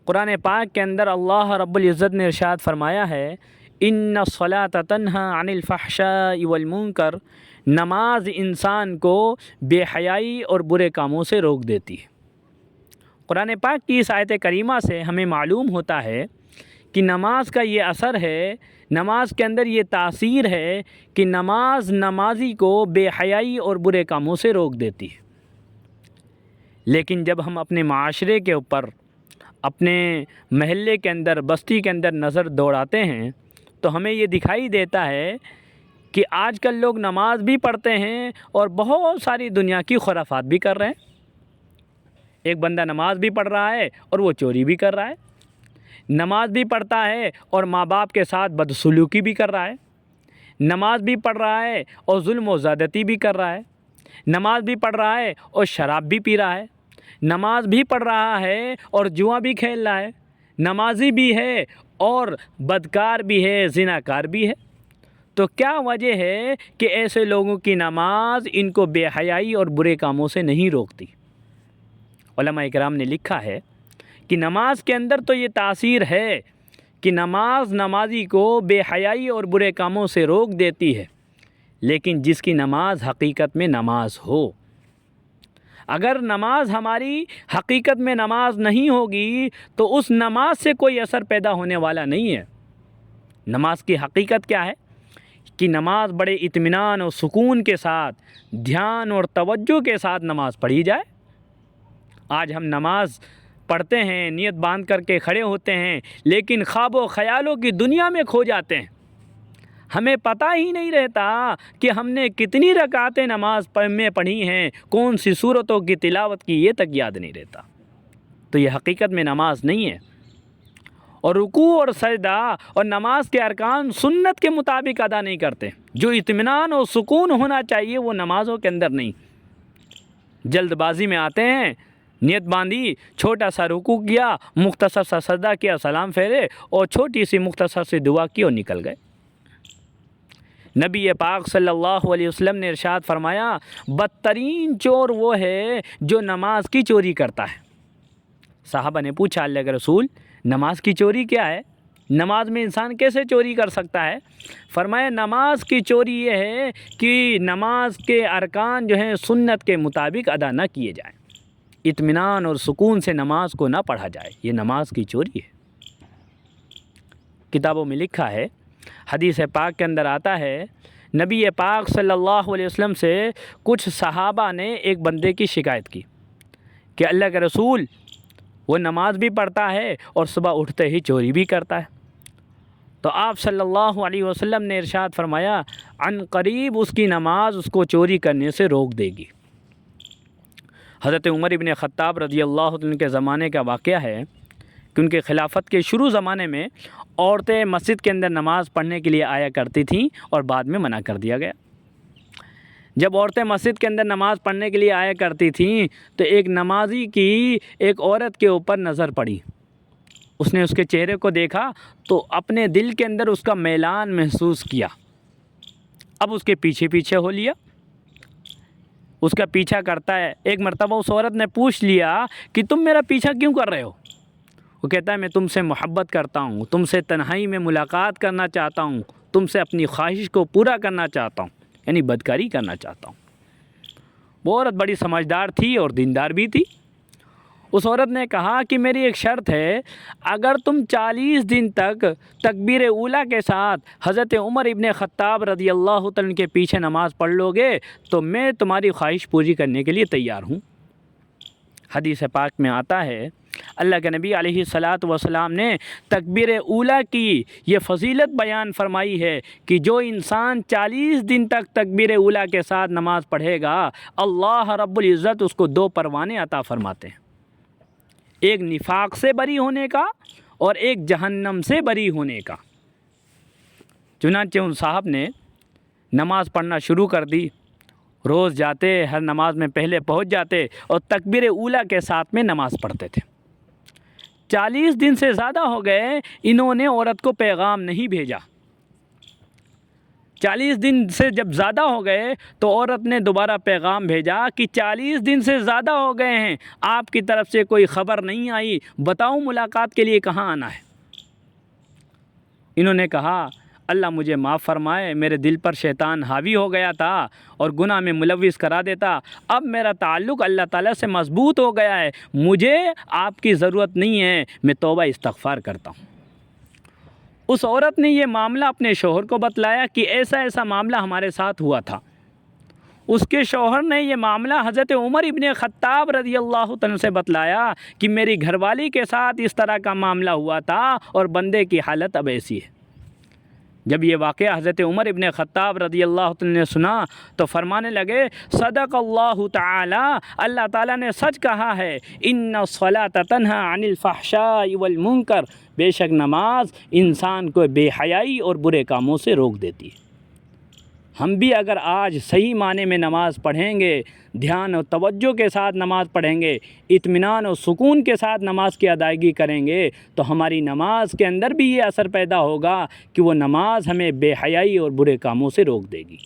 قرآن پاک کے اندر اللہ رب العزت نے ارشاد فرمایا ہے، ان الصلاۃ تنہی عن الفحشاء والمنکر، نماز انسان کو بے حیائی اور برے کاموں سے روک دیتی ہے۔ قرآن پاک کی اس آیت کریمہ سے ہمیں معلوم ہوتا ہے کہ نماز کا یہ اثر ہے، نماز کے اندر یہ تاثیر ہے کہ نماز نمازی کو بے حیائی اور برے کاموں سے روک دیتی ہے۔ لیکن جب ہم اپنے معاشرے کے اوپر، اپنے محلے کے اندر، بستی کے اندر نظر دوڑاتے ہیں تو ہمیں یہ دکھائی دیتا ہے کہ آج کل لوگ نماز بھی پڑھتے ہیں اور بہت ساری دنیا کی خرافات بھی کر رہے ہیں۔ ایک بندہ نماز بھی پڑھ رہا ہے اور وہ چوری بھی کر رہا ہے، نماز بھی پڑھتا ہے اور ماں باپ کے ساتھ بدسلوکی بھی کر رہا ہے، نماز بھی پڑھ رہا ہے اور ظلم و زیادتی بھی کر رہا ہے، نماز بھی پڑھ رہا ہے اور شراب بھی پی رہا ہے، نماز بھی پڑھ رہا ہے اور جوا بھی کھیل رہا ہے، نمازی بھی ہے اور بدکار بھی ہے، زناکار بھی ہے۔ تو کیا وجہ ہے کہ ایسے لوگوں کی نماز ان کو بے حیائی اور برے کاموں سے نہیں روکتی؟ علماء اکرام نے لکھا ہے کہ نماز کے اندر تو یہ تاثیر ہے کہ نماز نمازی کو بے حیائی اور برے کاموں سے روک دیتی ہے، لیکن جس کی نماز حقیقت میں نماز ہو، اگر نماز ہماری حقیقت میں نماز نہیں ہوگی تو اس نماز سے کوئی اثر پیدا ہونے والا نہیں ہے۔ نماز کی حقیقت کیا ہے کہ نماز بڑے اطمینان اور سکون کے ساتھ، دھیان اور توجہ کے ساتھ نماز پڑھی جائے۔ آج ہم نماز پڑھتے ہیں، نیت باندھ کر کے کھڑے ہوتے ہیں، لیکن خواب و خیالوں کی دنیا میں کھو جاتے ہیں۔ ہمیں پتہ ہی نہیں رہتا کہ ہم نے کتنی رکعتیں نماز میں پڑھی ہیں، کون سی سورتوں کی تلاوت کی، یہ تک یاد نہیں رہتا۔ تو یہ حقیقت میں نماز نہیں ہے۔ اور رکوع اور سجدہ اور نماز کے ارکان سنت کے مطابق ادا نہیں کرتے۔ جو اطمینان اور سکون ہونا چاہیے وہ نمازوں کے اندر نہیں۔ جلد بازی میں آتے ہیں، نیت باندھی، چھوٹا سا رکوع کیا، مختصر سا سجدہ کیا، سلام پھیرے اور چھوٹی سی مختصر سی دعا کی اور نکل گئے۔ نبی پاک صلی اللہ علیہ وسلم نے ارشاد فرمایا، بدترین چور وہ ہے جو نماز کی چوری کرتا ہے۔ صحابہ نے پوچھا، اللہ کے رسول، نماز کی چوری کیا ہے؟ نماز میں انسان کیسے چوری کر سکتا ہے؟ فرمایا، نماز کی چوری یہ ہے کہ نماز کے ارکان جو ہیں سنت کے مطابق ادا نہ کیے جائیں، اطمینان اور سکون سے نماز کو نہ پڑھا جائے، یہ نماز کی چوری ہے۔ کتابوں میں لکھا ہے، حدیث پاک کے اندر آتا ہے، نبی پاک صلی اللہ علیہ وسلم سے کچھ صحابہ نے ایک بندے کی شکایت کی کہ اللہ کے رسول، وہ نماز بھی پڑھتا ہے اور صبح اٹھتے ہی چوری بھی کرتا ہے۔ تو آپ صلی اللہ علیہ وسلم نے ارشاد فرمایا، عن قریب اس کی نماز اس کو چوری کرنے سے روک دے گی۔ حضرت عمر ابن خطاب رضی اللہ عنہ کے زمانے کا واقعہ ہے کہ ان کے خلافت کے شروع زمانے میں عورتیں مسجد کے اندر نماز پڑھنے کے لیے آیا کرتی تھیں اور بعد میں منع کر دیا گیا۔ جب عورتیں مسجد کے اندر نماز پڑھنے کے لیے آیا کرتی تھیں تو ایک نمازی کی ایک عورت کے اوپر نظر پڑی۔ اس نے اس کے چہرے کو دیکھا تو اپنے دل کے اندر اس کا میلان محسوس کیا۔ اب اس کے پیچھے پیچھے ہو لیا، اس کا پیچھا کرتا ہے۔ ایک مرتبہ اس عورت نے پوچھ لیا کہ تم میرا پیچھا کیوں کر رہے ہو؟ وہ کہتا ہے، میں تم سے محبت کرتا ہوں، تم سے تنہائی میں ملاقات کرنا چاہتا ہوں، تم سے اپنی خواہش کو پورا کرنا چاہتا ہوں، یعنی بدکاری کرنا چاہتا ہوں۔ وہ عورت بڑی سمجھدار تھی اور دیندار بھی تھی۔ اس عورت نے کہا کہ میری ایک شرط ہے، اگر تم 40 دن تک تکبیر اولیٰ کے ساتھ حضرت عمر ابن خطاب رضی اللہ عنہ کے پیچھے نماز پڑھ لو گے تو میں تمہاری خواہش پوری کرنے کے لیے تیار ہوں۔ حدیث پاک میں آتا ہے، اللہ کے نبی علیہ الصلاۃ والسلام نے تکبیر اولیٰ کی یہ فضیلت بیان فرمائی ہے کہ جو انسان 40 دن تک تکبیر اولیٰ کے ساتھ نماز پڑھے گا، اللہ رب العزت اس کو 2 پروانے عطا فرماتے ہیں، ایک نفاق سے بری ہونے کا اور ایک جہنم سے بری ہونے کا۔ چنانچہ ان صاحب نے نماز پڑھنا شروع کر دی، روز جاتے، ہر نماز میں پہلے پہنچ جاتے اور تکبیر اولیٰ کے ساتھ میں نماز پڑھتے تھے۔ 40 دن سے زیادہ ہو گئے، انہوں نے عورت کو پیغام نہیں بھیجا۔ 40 دن سے جب زیادہ ہو گئے تو عورت نے دوبارہ پیغام بھیجا کہ 40 دن سے زیادہ ہو گئے ہیں، آپ کی طرف سے کوئی خبر نہیں آئی، بتاؤ ملاقات کے لیے کہاں آنا ہے۔ انہوں نے کہا اللہ مجھے معاف فرمائے، میرے دل پر شیطان حاوی ہو گیا تھا اور گناہ میں ملوث کرا دیتا، اب میرا تعلق اللہ تعالیٰ سے مضبوط ہو گیا ہے، مجھے آپ کی ضرورت نہیں ہے، میں توبہ استغفار کرتا ہوں۔ اس عورت نے یہ معاملہ اپنے شوہر کو بتلایا کہ ایسا ایسا معاملہ ہمارے ساتھ ہوا تھا۔ اس کے شوہر نے یہ معاملہ حضرت عمر ابن خطاب رضی اللہ عنہ سے بتلایا کہ میری گھر والی کے ساتھ اس طرح کا معاملہ ہوا تھا اور بندے کی حالت اب ایسی ہے۔ جب یہ واقعہ حضرت عمر ابن خطاب رضی اللہ عنہ نے سنا تو فرمانے لگے صدق اللہ تعالی، اللہ تعالیٰ نے سچ کہا ہے، ان الصلاۃ تنہی عن الفحشاء والمنکر، بے شک نماز انسان کو بے حیائی اور برے کاموں سے روک دیتی ہے۔ ہم بھی اگر آج صحیح معنی میں نماز پڑھیں گے، دھیان اور توجہ کے ساتھ نماز پڑھیں گے، اطمینان اور سکون کے ساتھ نماز کی ادائیگی کریں گے تو ہماری نماز کے اندر بھی یہ اثر پیدا ہوگا کہ وہ نماز ہمیں بے حیائی اور برے کاموں سے روک دے گی۔